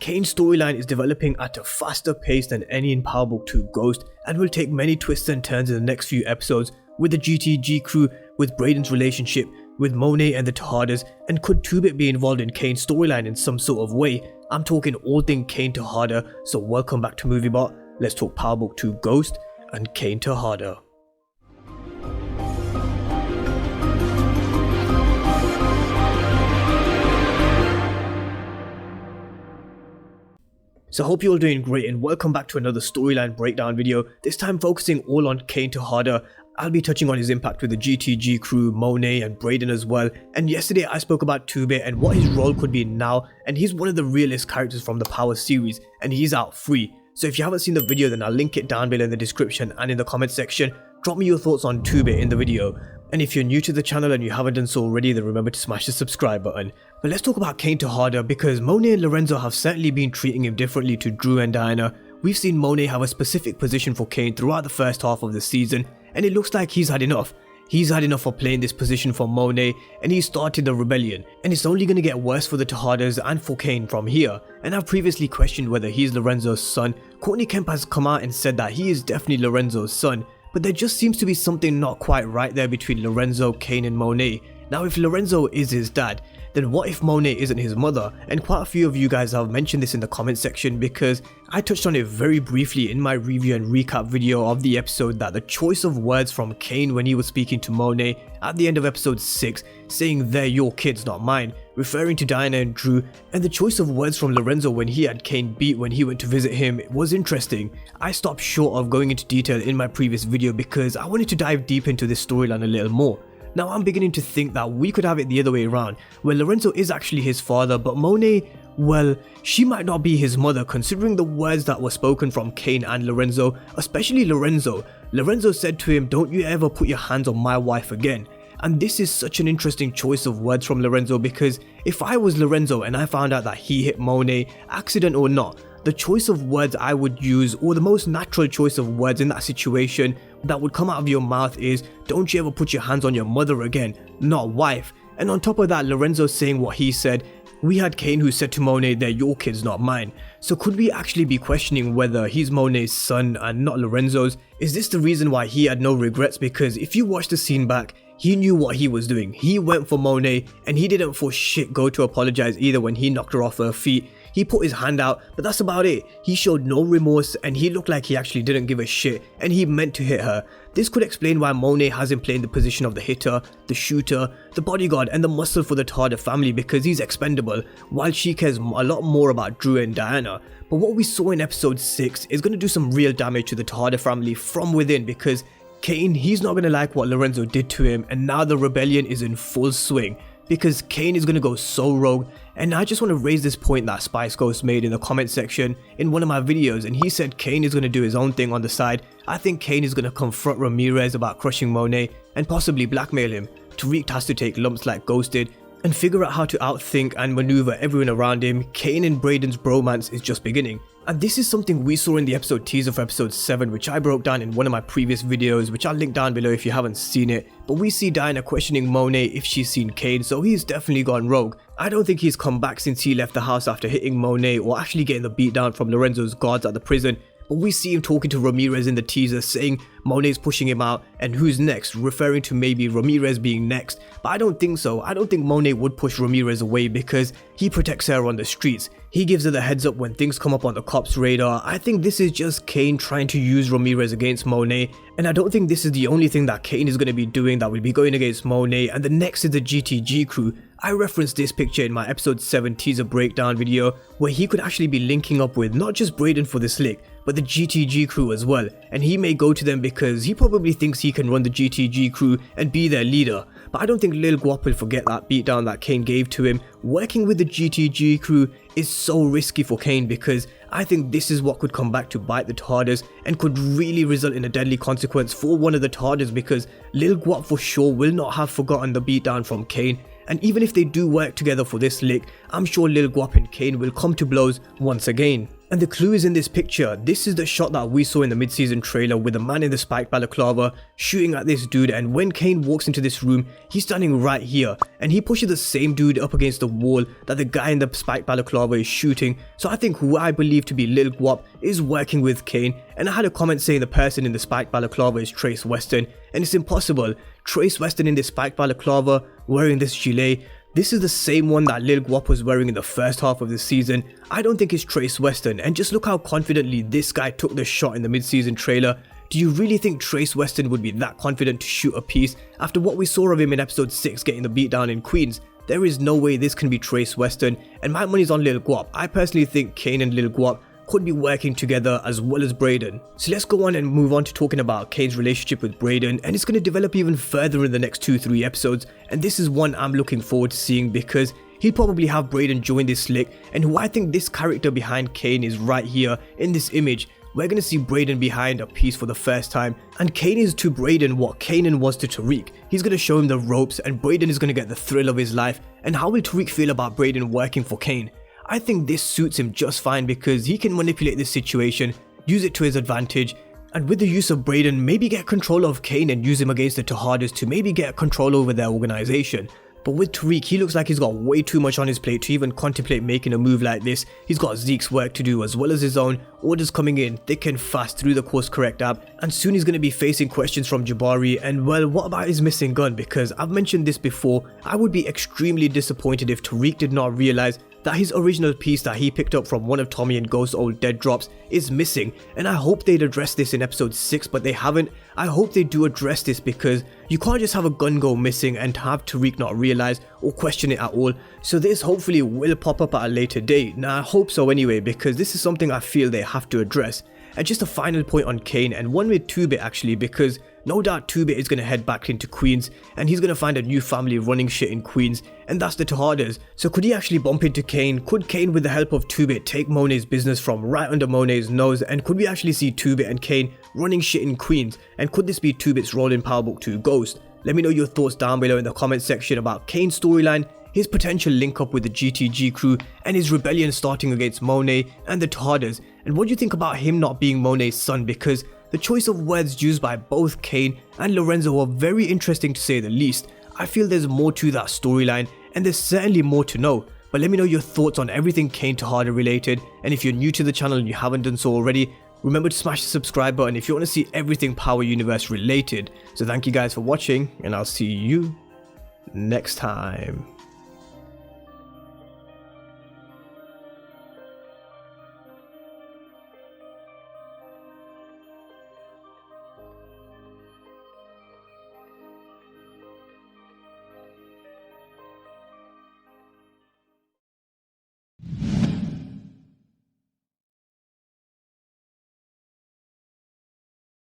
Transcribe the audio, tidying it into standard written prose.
Cane's storyline is developing at a faster pace than any in Power Book 2 Ghost and will take many twists and turns in the next few episodes with the GTG crew, with Brayden's relationship with Monet and the Tejadas, and could 2-Bit be involved in Cane's storyline in some sort of way? I'm talking all thing Cane Tejada, so welcome back to MovieBot. Let's talk Power Book 2 Ghost and Cane Tejada. So I hope you're all doing great and welcome back to another storyline breakdown video, this time focusing all on Cane Tejada. I'll be touching on his impact with the GTG crew, Monet and Brayden as well, and yesterday I spoke about 2-Bit and what his role could be now, and he's one of the realest characters from the Power series and he's out free. So if you haven't seen the video, then I'll link it down below in the description and in the comment section. Drop me your thoughts on 2-Bit in the video. And if you're new to the channel and you haven't done so already, then remember to smash the subscribe button. But let's talk about Cane Tejada, because Monet and Lorenzo have certainly been treating him differently to Dru and Diana. We've seen Monet have a specific position for Cane throughout the first half of the season, and it looks like he's had enough. He's had enough of playing this position for Monet, and he started the rebellion, and it's only going to get worse for the Tejadas and for Cane from here. And I've previously questioned whether he's Lorenzo's son. Courtney Kemp has come out and said that he is definitely Lorenzo's son, but there just seems to be something not quite right there between Lorenzo, Cane and Monet. Now if Lorenzo is his dad, then what if Monet isn't his mother? And quite a few of you guys have mentioned this in the comment section, because I touched on it very briefly in my review and recap video of the episode, that the choice of words from Cane when he was speaking to Monet at the end of episode 6, saying they're your kids not mine, referring to Diana and Dru, and the choice of words from Lorenzo when he had Cane beat when he went to visit him was interesting. I stopped short of going into detail in my previous video because I wanted to dive deep into this storyline a little more. Now I'm beginning to think that we could have it the other way around, where Lorenzo is actually his father, but Monet, well, she might not be his mother, considering the words that were spoken from Cane and Lorenzo, especially Lorenzo. Lorenzo said to him, "Don't you ever put your hands on my wife again." And this is such an interesting choice of words from Lorenzo, because if I was Lorenzo and I found out that he hit Monet, accident or not, the choice of words I would use, or the most natural choice of words in that situation that would come out of your mouth, is, "Don't you ever put your hands on your mother again," not wife. And on top of that, Lorenzo saying what he said, we had Cane who said to Monet, "They're your kids not mine." So could we actually be questioning whether he's Monet's son and not Lorenzo's? Is this the reason why he had no regrets? Because if you watch the scene back, he knew what he was doing. He went for Monet and he didn't for shit go to apologize either when he knocked her off her feet. He put his hand out, but that's about it. He showed no remorse and he looked like he actually didn't give a shit and he meant to hit her. This could explain why Monet has him playing the position of the hitter, the shooter, the bodyguard and the muscle for the Tejada family, because he's expendable, while she cares a lot more about Dru and Diana. But what we saw in episode 6 is going to do some real damage to the Tejada family from within, because Cane, he's not going to like what Lorenzo did to him, and now the rebellion is in full swing, because Cane is going to go so rogue. And I just want to raise this point that Spice Ghost made in the comment section in one of my videos, and he said Cane is going to do his own thing on the side. I think Cane is going to confront Ramirez about crushing Monet and possibly blackmail him. Tariq has to take lumps like Ghost did and figure out how to outthink and maneuver everyone around him. Cane and Brayden's bromance is just beginning. And this is something we saw in the episode teaser for episode 7, which I broke down in one of my previous videos, which I'll link down below if you haven't seen it. But we see Diana questioning Monet if she's seen Cane, so he's definitely gone rogue. I don't think he's come back since he left the house after hitting Monet or actually getting the beatdown from Lorenzo's guards at the prison. But we see him talking to Ramirez in the teaser, saying Monet's pushing him out and who's next, referring to maybe Ramirez being next. But I don't think so. I don't think Monet would push Ramirez away because he protects her on the streets. He gives her the heads up when things come up on the cops' radar. I think this is just Cane trying to use Ramirez against Monet, and I don't think this is the only thing that Cane is going to be doing that will be going against Monet. And the next is the GTG crew. I referenced this picture in my episode 7 teaser breakdown video, where he could actually be linking up with not just Brayden for this lick, but the GTG crew as well, and he may go to them because he probably thinks he can run the GTG crew and be their leader. But I don't think Lil Guap will forget that beatdown that Cane gave to him. Working with the GTG crew is so risky for Cane, because I think this is what could come back to bite the Tejadas and could really result in a deadly consequence for one of the Tejadas, because Lil Guap for sure will not have forgotten the beatdown from Cane. And even if they do work together for this lick, I'm sure Lil Guap and Cane will come to blows once again. And the clue is in this picture. This is the shot that we saw in the mid-season trailer with the man in the spiked balaclava shooting at this dude, and when Cane walks into this room, he's standing right here and he pushes the same dude up against the wall that the guy in the spiked balaclava is shooting. So I think who I believe to be Lil Guap is working with Cane, and I had a comment saying the person in the spiked balaclava is Trace Weston, and it's impossible. Trace Weston in this spiked balaclava wearing this gilet, this is the same one that Lil Guap was wearing in the first half of the season. I don't think it's Trace Weston, and just look how confidently this guy took the shot in the mid-season trailer. Do you really think Trace Weston would be that confident to shoot a piece after what we saw of him in episode 6 getting the beatdown in Queens? There is no way this can be Trace Weston, and my money's on Lil Guap. I personally think Cane and Lil Guap could be working together as well as Brayden. So let's go on and move on to talking about Cane's relationship with Brayden, and it's going to develop even further in the next 2-3 episodes, and this is one I'm looking forward to seeing because he'll probably have Brayden join this slick, and who I think this character behind Cane is right here in this image. We're going to see Brayden behind a piece for the first time, and Cane is to Brayden what Kanan was to Tariq. He's going to show him the ropes, and Brayden is going to get the thrill of his life. And how will Tariq feel about Brayden working for Cane? I think this suits him just fine because he can manipulate this situation, use it to his advantage, and with the use of Brayden, maybe get control of Cane and use him against the Tejadas to maybe get control over their organization. But with Tariq, he looks like he's got way too much on his plate to even contemplate making a move like this. He's got Zeke's work to do as well as his own, orders coming in thick and fast through the Course Correct app, and soon he's going to be facing questions from Jabari. And well, what about his missing gun? Because I've mentioned this before, I would be extremely disappointed if Tariq did not realize that his original piece that he picked up from one of Tommy and Ghost's old dead drops is missing, and I hope they'd address this in episode 6, but they haven't. I hope they do address this because you can't just have a gun go missing and have Tariq not realize or question it at all. So this hopefully will pop up at a later date. Now I hope so anyway, because this is something I feel they have to address. And just a final point on Cane, and one with 2-Bit actually, because no doubt 2-Bit is going to head back into Queens and he's going to find a new family running shit in Queens, and that's the Tejadas. So could he actually bump into Cane? Could Cane with the help of 2-Bit take Monet's business from right under Monet's nose? And could we actually see 2-Bit and Cane running shit in Queens? And could this be 2-Bit's role in Power Book 2 Ghost? Let me know your thoughts down below in the comment section about Cane's storyline, his potential link up with the GTG crew, and his rebellion starting against Monet and the Tejadas. And what do you think about him not being Monet's son? Because the choice of words used by both Cane and Lorenzo are very interesting to say the least. I feel there's more to that storyline, and there's certainly more to know. But let me know your thoughts on everything Cane Tejada related, and if you're new to the channel and you haven't done so already, remember to smash the subscribe button if you want to see everything Power Universe related. So thank you guys for watching, and I'll see you next time.